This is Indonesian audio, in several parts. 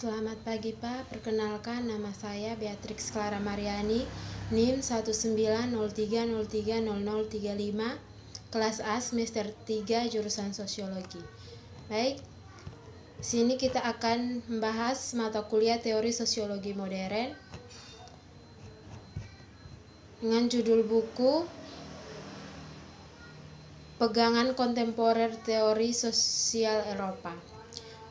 Selamat pagi Pak, perkenalkan nama saya Beatrix Clara Mariani, NIM 19030300035, kelas A semester 3 jurusan Sosiologi. Baik, sini kita akan membahas mata kuliah Teori Sosiologi Modern dengan judul buku Pegangan Kontemporer Teori Sosial Eropa.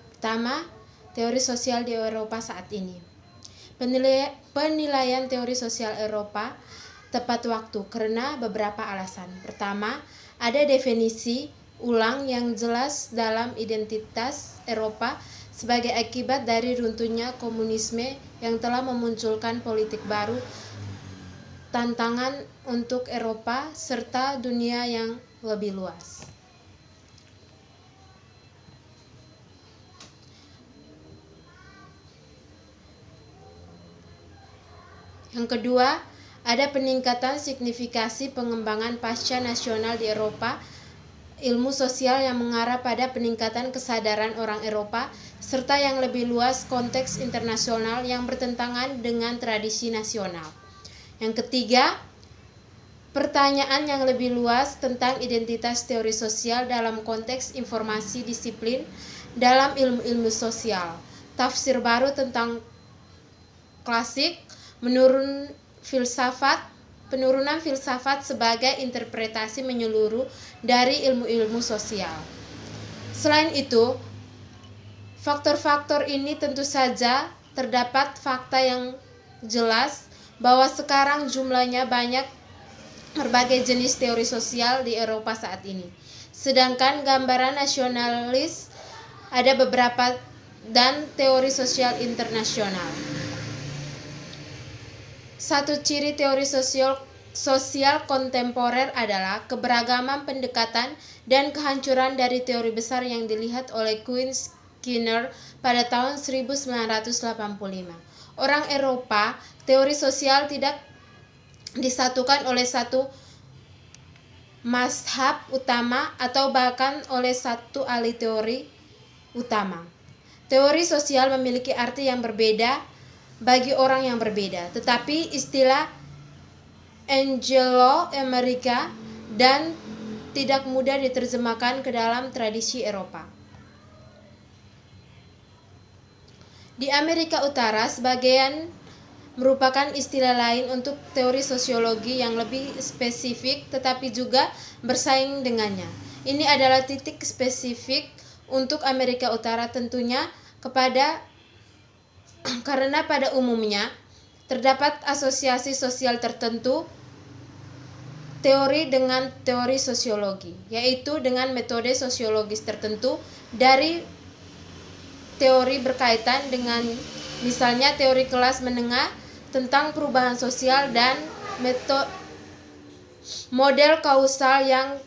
Pertama, teori sosial di Eropa saat ini. Penilaian teori sosial Eropa tepat waktu karena beberapa alasan. Pertama, ada definisi ulang yang jelas dalam identitas Eropa sebagai akibat dari runtuhnya komunisme yang telah memunculkan politik baru, tantangan untuk Eropa serta dunia yang lebih luas. Yang kedua, ada peningkatan signifikasi pengembangan pasca nasional di Eropa, ilmu sosial yang mengarah pada peningkatan kesadaran orang Eropa, serta yang lebih luas konteks internasional yang bertentangan dengan tradisi nasional. Yang ketiga, pertanyaan yang lebih luas tentang identitas teori sosial dalam konteks informasi disiplin dalam ilmu-ilmu sosial, tafsir baru tentang klasik, penurunan filsafat sebagai interpretasi menyeluruh dari ilmu-ilmu sosial. Selain itu, faktor-faktor ini tentu saja terdapat fakta yang jelas bahwa sekarang jumlahnya banyak berbagai jenis teori sosial di Eropa saat ini. Sedangkan gambaran nasionalis ada beberapa dan teori sosial internasional. Satu ciri teori sosial kontemporer adalah keberagaman pendekatan dan kehancuran dari teori besar yang dilihat oleh Quinn Skinner pada tahun 1985. Orang Eropa, teori sosial tidak disatukan oleh satu mazhab utama atau bahkan oleh satu ahli teori utama. Teori sosial memiliki arti yang berbeda bagi orang yang berbeda, tetapi istilah Anglo-Amerika dan tidak mudah diterjemahkan ke dalam tradisi Eropa. Di Amerika Utara, sebagian merupakan istilah lain untuk teori sosiologi yang lebih spesifik tetapi juga bersaing dengannya. Ini adalah titik spesifik untuk Amerika Utara tentunya karena pada umumnya terdapat asosiasi sosial tertentu teori dengan teori sosiologi, yaitu dengan metode sosiologis tertentu dari teori berkaitan dengan misalnya teori kelas menengah tentang perubahan sosial dan model kausal yang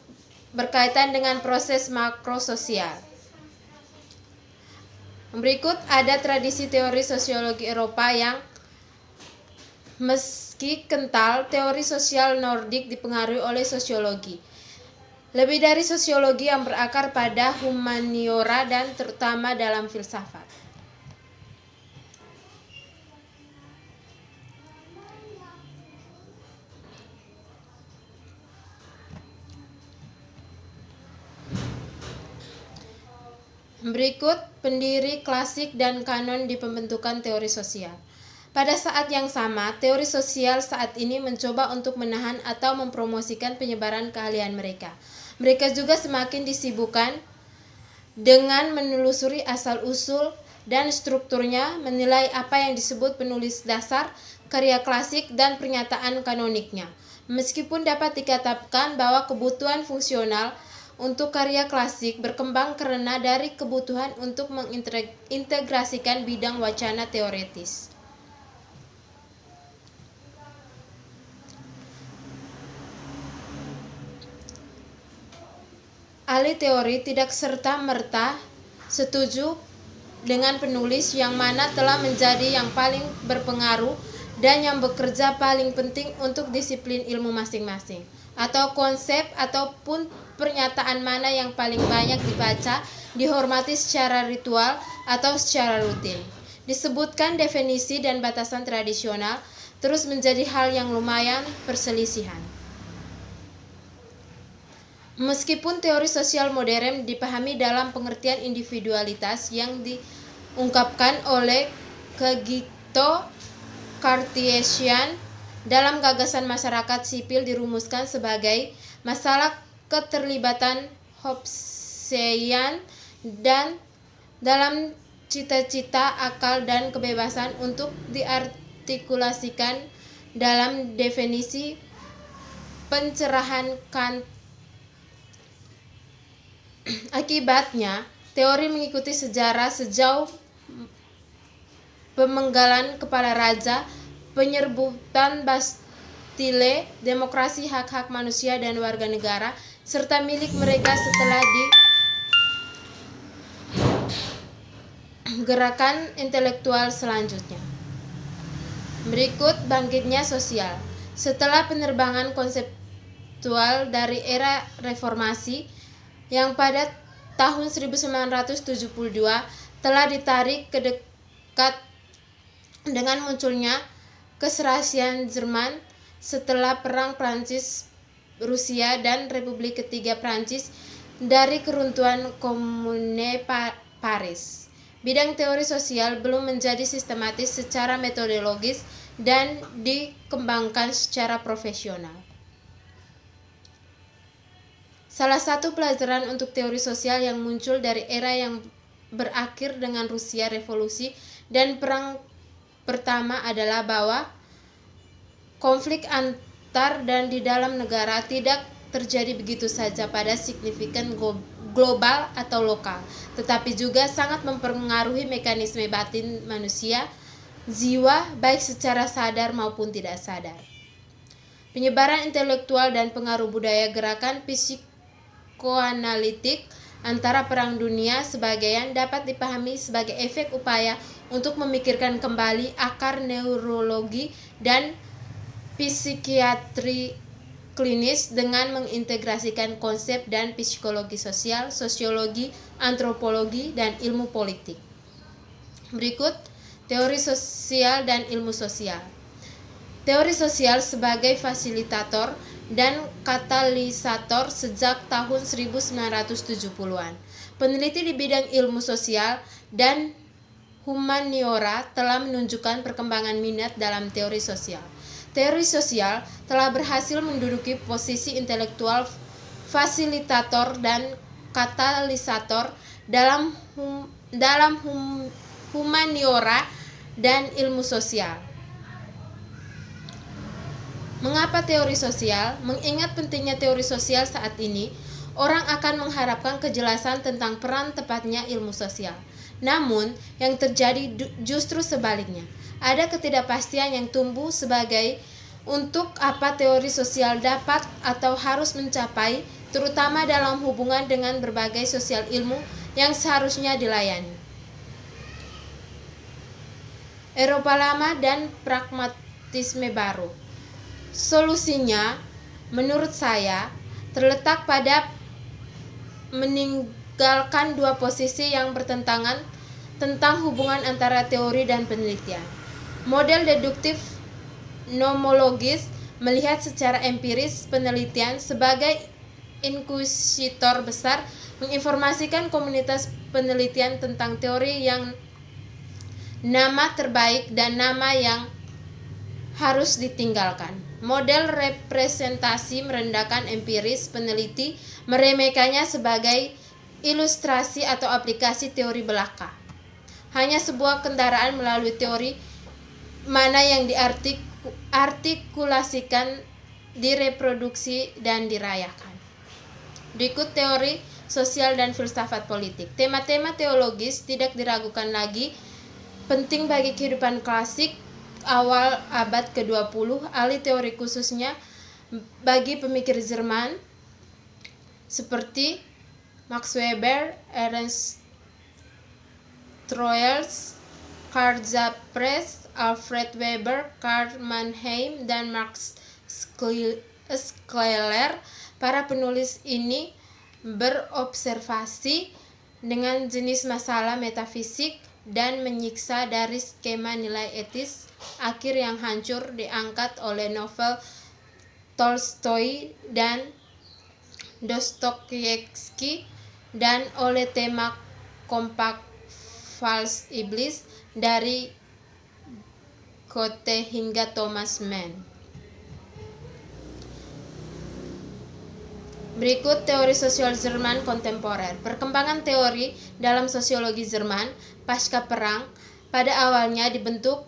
berkaitan dengan proses makrososial. Berikut ada tradisi teori sosiologi Eropa yang meski kental, teori sosial Nordik dipengaruhi oleh sosiologi. Lebih dari sosiologi yang berakar pada humaniora dan terutama dalam filsafat. Berikut pendiri klasik dan kanon di pembentukan teori sosial. Pada saat yang sama, teori sosial saat ini mencoba untuk menahan atau mempromosikan penyebaran keahlian mereka. Mereka juga semakin disibukkan dengan menelusuri asal-usul dan strukturnya, menilai apa yang disebut penulis dasar, karya klasik, dan pernyataan kanoniknya. Meskipun dapat dikatakan bahwa kebutuhan fungsional untuk karya klasik berkembang karena dari kebutuhan untuk mengintegrasikan bidang wacana teoretis. Ahli teori tidak serta-merta setuju dengan penulis yang mana telah menjadi yang paling berpengaruh dan yang bekerja paling penting untuk disiplin ilmu masing-masing, atau konsep ataupun pernyataan mana yang paling banyak dibaca, dihormati secara ritual atau secara rutin. disebutkan definisi dan batasan tradisional terus menjadi hal yang lumayan perselisihan. Meskipun teori sosial modern dipahami dalam pengertian individualitas yang diungkapkan oleh Cogito Cartesian dalam gagasan masyarakat sipil dirumuskan sebagai masalah keterlibatan Hobbesian dan dalam cita-cita, akal, dan kebebasan untuk diartikulasikan dalam definisi pencerahan Kant. Akibatnya, teori mengikuti sejarah sejauh pemenggalan kepala raja, penyerbutan Bastille, demokrasi, hak-hak manusia dan warga negara, serta milik mereka setelah gerakan intelektual selanjutnya. Berikut bangkitnya sosial. Setelah penerbangan konseptual dari era reformasi yang pada tahun 1972 telah ditarik ke dekat dengan munculnya keserasian Jerman setelah Perang Prancis-Rusia dan Republik Ketiga Prancis dari keruntuhan Komune Paris. Bidang teori sosial belum menjadi sistematis secara metodologis dan dikembangkan secara profesional. Salah satu pelajaran untuk teori sosial yang muncul dari era yang berakhir dengan Rusia Revolusi dan Perang Pertama adalah bahwa konflik antar dan di dalam negara tidak terjadi begitu saja pada signifikan global atau lokal, tetapi juga sangat mempengaruhi mekanisme batin manusia, jiwa, baik secara sadar maupun tidak sadar. Penyebaran intelektual dan pengaruh budaya gerakan psikoanalitik antara Perang Dunia sebagian dapat dipahami sebagai efek upaya untuk memikirkan kembali akar neurologi dan psikiatri klinis dengan mengintegrasikan konsep dan psikologi sosial, sosiologi, antropologi, dan ilmu politik. Berikut teori sosial dan ilmu sosial. Teori sosial sebagai fasilitator dan katalisator sejak tahun 1970-an. Peneliti di bidang ilmu sosial dan humaniora telah menunjukkan perkembangan minat dalam teori sosial. Teori sosial telah berhasil menduduki posisi intelektual fasilitator dan katalisator dalam humaniora dan ilmu sosial. Mengapa teori sosial? Mengingat pentingnya teori sosial saat ini, orang akan mengharapkan kejelasan tentang peran tepatnya ilmu sosial. Namun, yang terjadi justru sebaliknya. Ada ketidakpastian yang tumbuh sebagai untuk apa teori sosial dapat atau harus mencapai, terutama dalam hubungan dengan berbagai sosial ilmu yang seharusnya dilayani. Eropa lama dan pragmatisme baru. Solusinya, menurut saya, terletak pada meninggalkan dua posisi yang bertentangan tentang hubungan antara teori dan penelitian. Model deduktif nomologis melihat secara empiris penelitian sebagai inkuisitor besar, menginformasikan komunitas penelitian tentang teori yang nama terbaik dan nama yang harus ditinggalkan. Model representasi merendahkan empiris peneliti, meremehkannya sebagai ilustrasi atau aplikasi teori belaka. Hanya sebuah kendaraan melalui teori mana yang diartikulasikan, direproduksi, dan dirayakan. Berikut teori sosial dan filsafat politik. Tema-tema teologis tidak diragukan lagi penting bagi kehidupan klasik awal abad ke-20, ahli teori khususnya bagi pemikir Jerman seperti Max Weber, Ernst Troels, Karl Jaspers, Alfred Weber, Karl Mannheim, dan Max Scheler. Para penulis ini berobservasi dengan jenis masalah metafisik dan menyiksa dari skema nilai etis akhir yang hancur diangkat oleh novel Tolstoy dan Dostoyevsky dan oleh tema kompak fals iblis dari Goethe hingga Thomas Mann. Berikut teori sosial Jerman kontemporer. Perkembangan teori dalam sosiologi Jerman pasca perang pada awalnya dibentuk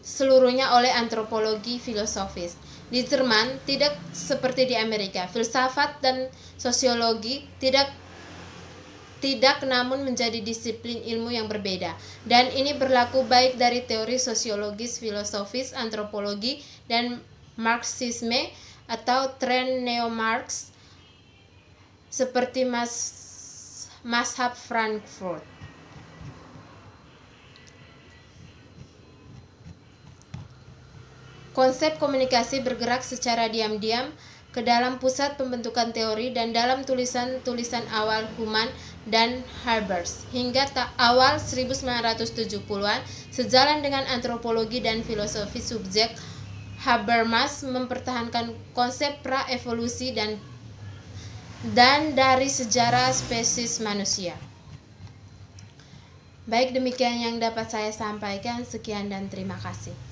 seluruhnya oleh antropologi filosofis. Di Jerman tidak seperti di Amerika, filsafat dan sosiologi tidak namun menjadi disiplin ilmu yang berbeda, dan ini berlaku baik dari teori sosiologis, filosofis, antropologi, dan Marxisme atau tren neo-Marx seperti mazhab Frankfurt. Konsep komunikasi bergerak secara diam-diam ke dalam pusat pembentukan teori dan dalam tulisan-tulisan awal Human dan Habermas hingga awal 1970-an. Sejalan dengan antropologi dan filosofi subjek, Habermas mempertahankan konsep pra-evolusi dan dari sejarah spesies manusia. Baik, demikian yang dapat saya sampaikan. Sekian dan terima kasih.